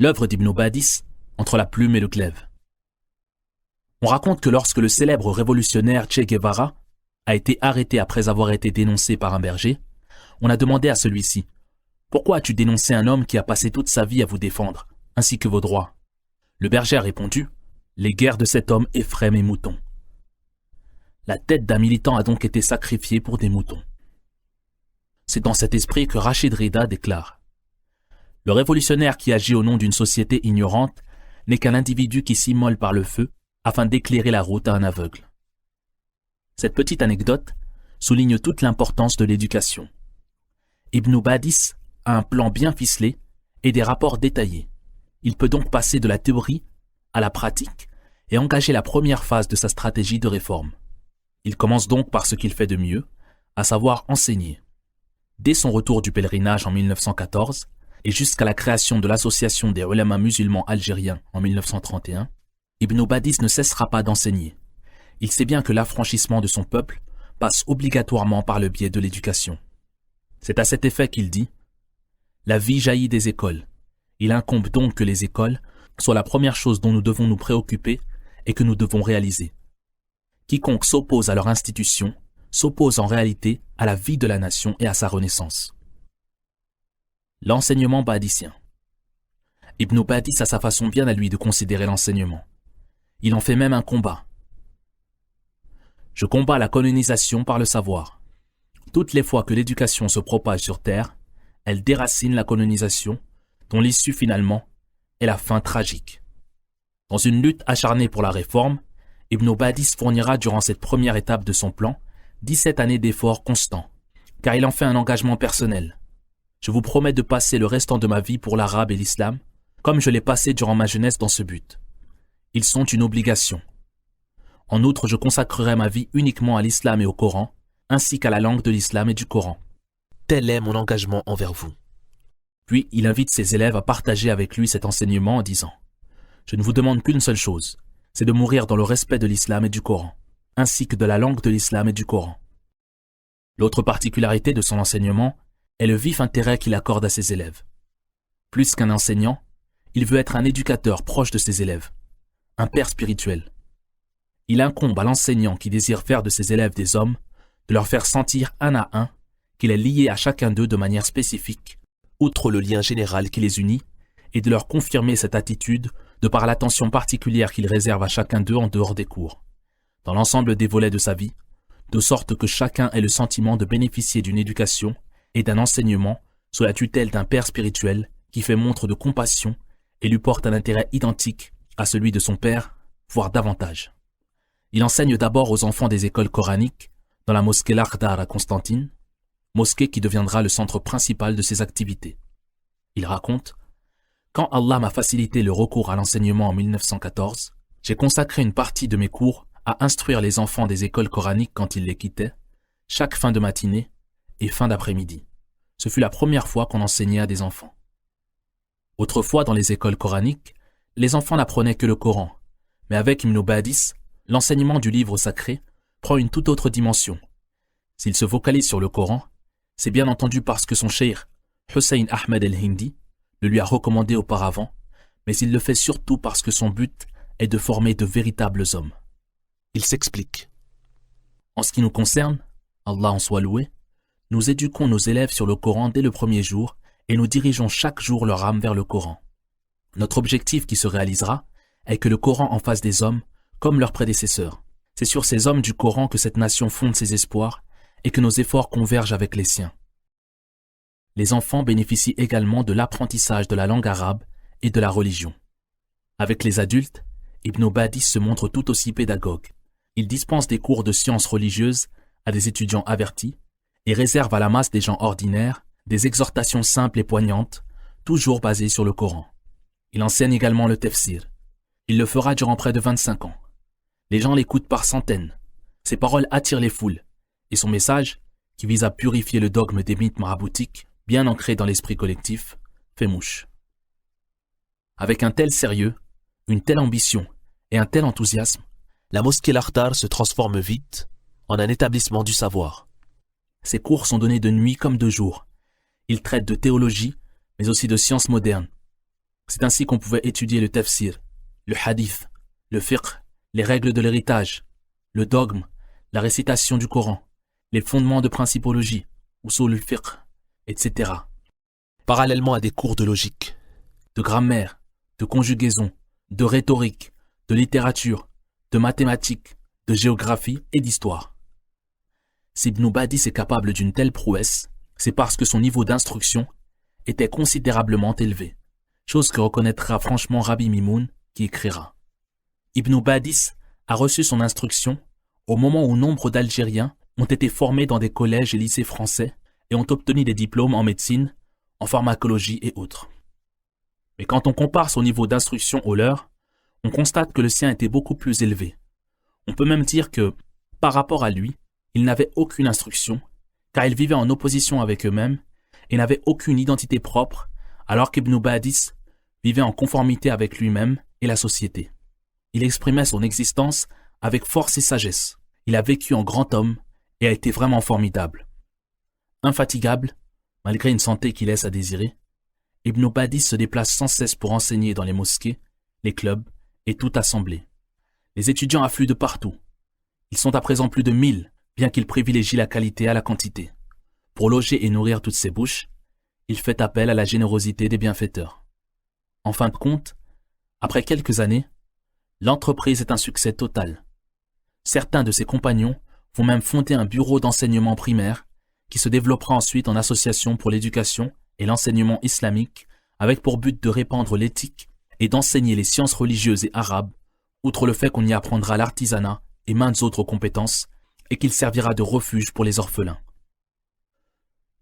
l'œuvre d'Ibn Badis, entre la plume et le glaive. On raconte que lorsque le célèbre révolutionnaire Che Guevara a été arrêté après avoir été dénoncé par un berger, on a demandé à celui-ci « Pourquoi as-tu dénoncé un homme qui a passé toute sa vie à vous défendre, ainsi que vos droits ?» Le berger a répondu « Les guerres de cet homme effraient mes moutons. » La tête d'un militant a donc été sacrifiée pour des moutons. C'est dans cet esprit que Rachid Rida déclare « Le révolutionnaire qui agit au nom d'une société ignorante n'est qu'un individu qui s'immole par le feu afin d'éclairer la route à un aveugle. » Cette petite anecdote souligne toute l'importance de l'éducation. Ibn Badis a un plan bien ficelé et des rapports détaillés. Il peut donc passer de la théorie à la pratique et engager la première phase de sa stratégie de réforme. Il commence donc par ce qu'il fait de mieux, à savoir enseigner. Dès son retour du pèlerinage en 1914 et jusqu'à la création de l'Association des ulama musulmans algériens en 1931, Ibn Badis ne cessera pas d'enseigner. Il sait bien que l'affranchissement de son peuple passe obligatoirement par le biais de l'éducation. C'est à cet effet qu'il dit « La vie jaillit des écoles. Il incombe donc que les écoles soient la première chose dont nous devons nous préoccuper et que nous devons réaliser. Quiconque s'oppose à leur institution s'oppose en réalité à la vie de la nation et à sa renaissance. » L'enseignement badissien. Ibn Badis a sa façon bien à lui de considérer l'enseignement. Il en fait même un combat. Je combats la colonisation par le savoir. Toutes les fois que l'éducation se propage sur terre, elle déracine la colonisation, dont l'issue finalement est la fin tragique. Dans une lutte acharnée pour la réforme, Ibn Badis fournira durant cette première étape de son plan 17 années d'efforts constants, car il en fait un engagement personnel. Je vous promets de passer le restant de ma vie pour l'arabe et l'islam, comme je l'ai passé durant ma jeunesse dans ce but. Ils sont une obligation. En outre, je consacrerai ma vie uniquement à l'islam et au Coran, ainsi qu'à la langue de l'islam et du Coran. Tel est mon engagement envers vous. Puis, il invite ses élèves à partager avec lui cet enseignement en disant « Je ne vous demande qu'une seule chose, c'est de mourir dans le respect de l'islam et du Coran, ainsi que de la langue de l'islam et du Coran. » L'autre particularité de son enseignement est le vif intérêt qu'il accorde à ses élèves. Plus qu'un enseignant, il veut être un éducateur proche de ses élèves, un père spirituel. Il incombe à l'enseignant qui désire faire de ses élèves des hommes de leur faire sentir un à un qu'il est lié à chacun d'eux de manière spécifique, outre le lien général qui les unit, et de leur confirmer cette attitude de par l'attention particulière qu'il réserve à chacun d'eux en dehors des cours, dans l'ensemble des volets de sa vie, de sorte que chacun ait le sentiment de bénéficier d'une éducation et d'un enseignement sous la tutelle d'un père spirituel qui fait montre de compassion et lui porte un intérêt identique à celui de son père, voire davantage. Il enseigne d'abord aux enfants des écoles coraniques dans la mosquée L'Akhdar à Constantine, mosquée qui deviendra le centre principal de ses activités. Il raconte « Quand Allah m'a facilité le recours à l'enseignement en 1914, j'ai consacré une partie de mes cours à instruire les enfants des écoles coraniques quand ils les quittaient, chaque fin de matinée et fin d'après-midi. Ce fut la première fois qu'on enseignait à des enfants. Autrefois, dans les écoles coraniques, les enfants n'apprenaient que le Coran, mais avec Ibn Badis, l'enseignement du livre sacré prend une toute autre dimension. S'il se focalise sur le Coran, c'est bien entendu parce que son cheikh, Hussein Ahmed el-Hindi, le lui a recommandé auparavant, mais il le fait surtout parce que son but est de former de véritables hommes. Il s'explique. En ce qui nous concerne, Allah en soit loué, nous éduquons nos élèves sur le Coran dès le premier jour et nous dirigeons chaque jour leur âme vers le Coran. Notre objectif qui se réalisera est que le Coran en fasse des hommes comme leurs prédécesseurs. C'est sur ces hommes du Coran que cette nation fonde ses espoirs et que nos efforts convergent avec les siens. Les enfants bénéficient également de l'apprentissage de la langue arabe et de la religion. Avec les adultes, Ibn Badis se montre tout aussi pédagogue. Il dispense des cours de sciences religieuses à des étudiants avertis et réserve à la masse des gens ordinaires des exhortations simples et poignantes, toujours basées sur le Coran. Il enseigne également le tafsir. Il le fera durant près de 25 ans. Les gens l'écoutent par centaines. Ses paroles attirent les foules, et son message, qui vise à purifier le dogme des mythes maraboutiques, bien ancré dans l'esprit collectif, fait mouche. Avec un tel sérieux, une telle ambition et un tel enthousiasme, la mosquée L'Akhdar se transforme vite en un établissement du savoir. Ses cours sont donnés de nuit comme de jour. Il traite de théologie, mais aussi de sciences modernes. C'est ainsi qu'on pouvait étudier le tafsir, le hadith, le fiqh, les règles de l'héritage, le dogme, la récitation du Coran, les fondements de principologie, usul al-fiqh, etc. Parallèlement à des cours de logique, de grammaire, de conjugaison, de rhétorique, de littérature, de mathématiques, de géographie et d'histoire. Si Ibn Badis est capable d'une telle prouesse, c'est parce que son niveau d'instruction était considérablement élevé, chose que reconnaîtra franchement Rabbi Mimoun qui écrira. Ibn Badis a reçu son instruction au moment où nombre d'Algériens ont été formés dans des collèges et lycées français et ont obtenu des diplômes en médecine, en pharmacologie et autres. Mais quand on compare son niveau d'instruction au leur, on constate que le sien était beaucoup plus élevé. On peut même dire que, par rapport à lui, ils n'avaient aucune instruction, car ils vivaient en opposition avec eux-mêmes et n'avaient aucune identité propre, alors qu'Ibn Badis vivait en conformité avec lui-même et la société. Il exprimait son existence avec force et sagesse. Il a vécu en grand homme et a été vraiment formidable. Infatigable, malgré une santé qui laisse à désirer, Ibn Badis se déplace sans cesse pour enseigner dans les mosquées, les clubs et toute assemblée. Les étudiants affluent de partout. Ils sont à présent plus de 1000, bien qu'il privilégie la qualité à la quantité. Pour loger et nourrir toutes ces bouches, il fait appel à la générosité des bienfaiteurs. En fin de compte, après quelques années, l'entreprise est un succès total. Certains de ses compagnons vont même fonder un bureau d'enseignement primaire qui se développera ensuite en association pour l'éducation et l'enseignement islamique avec pour but de répandre l'éthique et d'enseigner les sciences religieuses et arabes, outre le fait qu'on y apprendra l'artisanat et maintes autres compétences et qu'il servira de refuge pour les orphelins.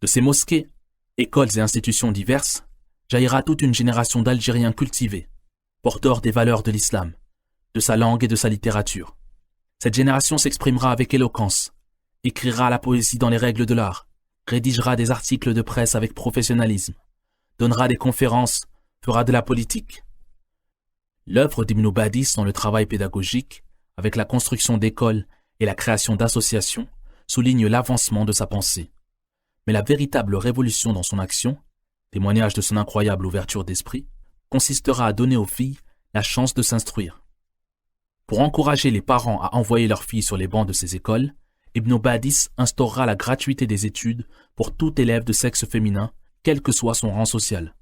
De ces mosquées, écoles et institutions diverses, jaillira toute une génération d'Algériens cultivés, porteurs des valeurs de l'islam, de sa langue et de sa littérature. Cette génération s'exprimera avec éloquence, écrira la poésie dans les règles de l'art, rédigera des articles de presse avec professionnalisme, donnera des conférences, fera de la politique. L'œuvre d'Ibn Badis dans le travail pédagogique, avec la construction d'écoles et la création d'associations, souligne l'avancement de sa pensée. Mais la véritable révolution dans son action, témoignage de son incroyable ouverture d'esprit, consistera à donner aux filles la chance de s'instruire. Pour encourager les parents à envoyer leurs filles sur les bancs de ces écoles, Ibn Badis instaurera la gratuité des études pour tout élève de sexe féminin, quel que soit son rang social.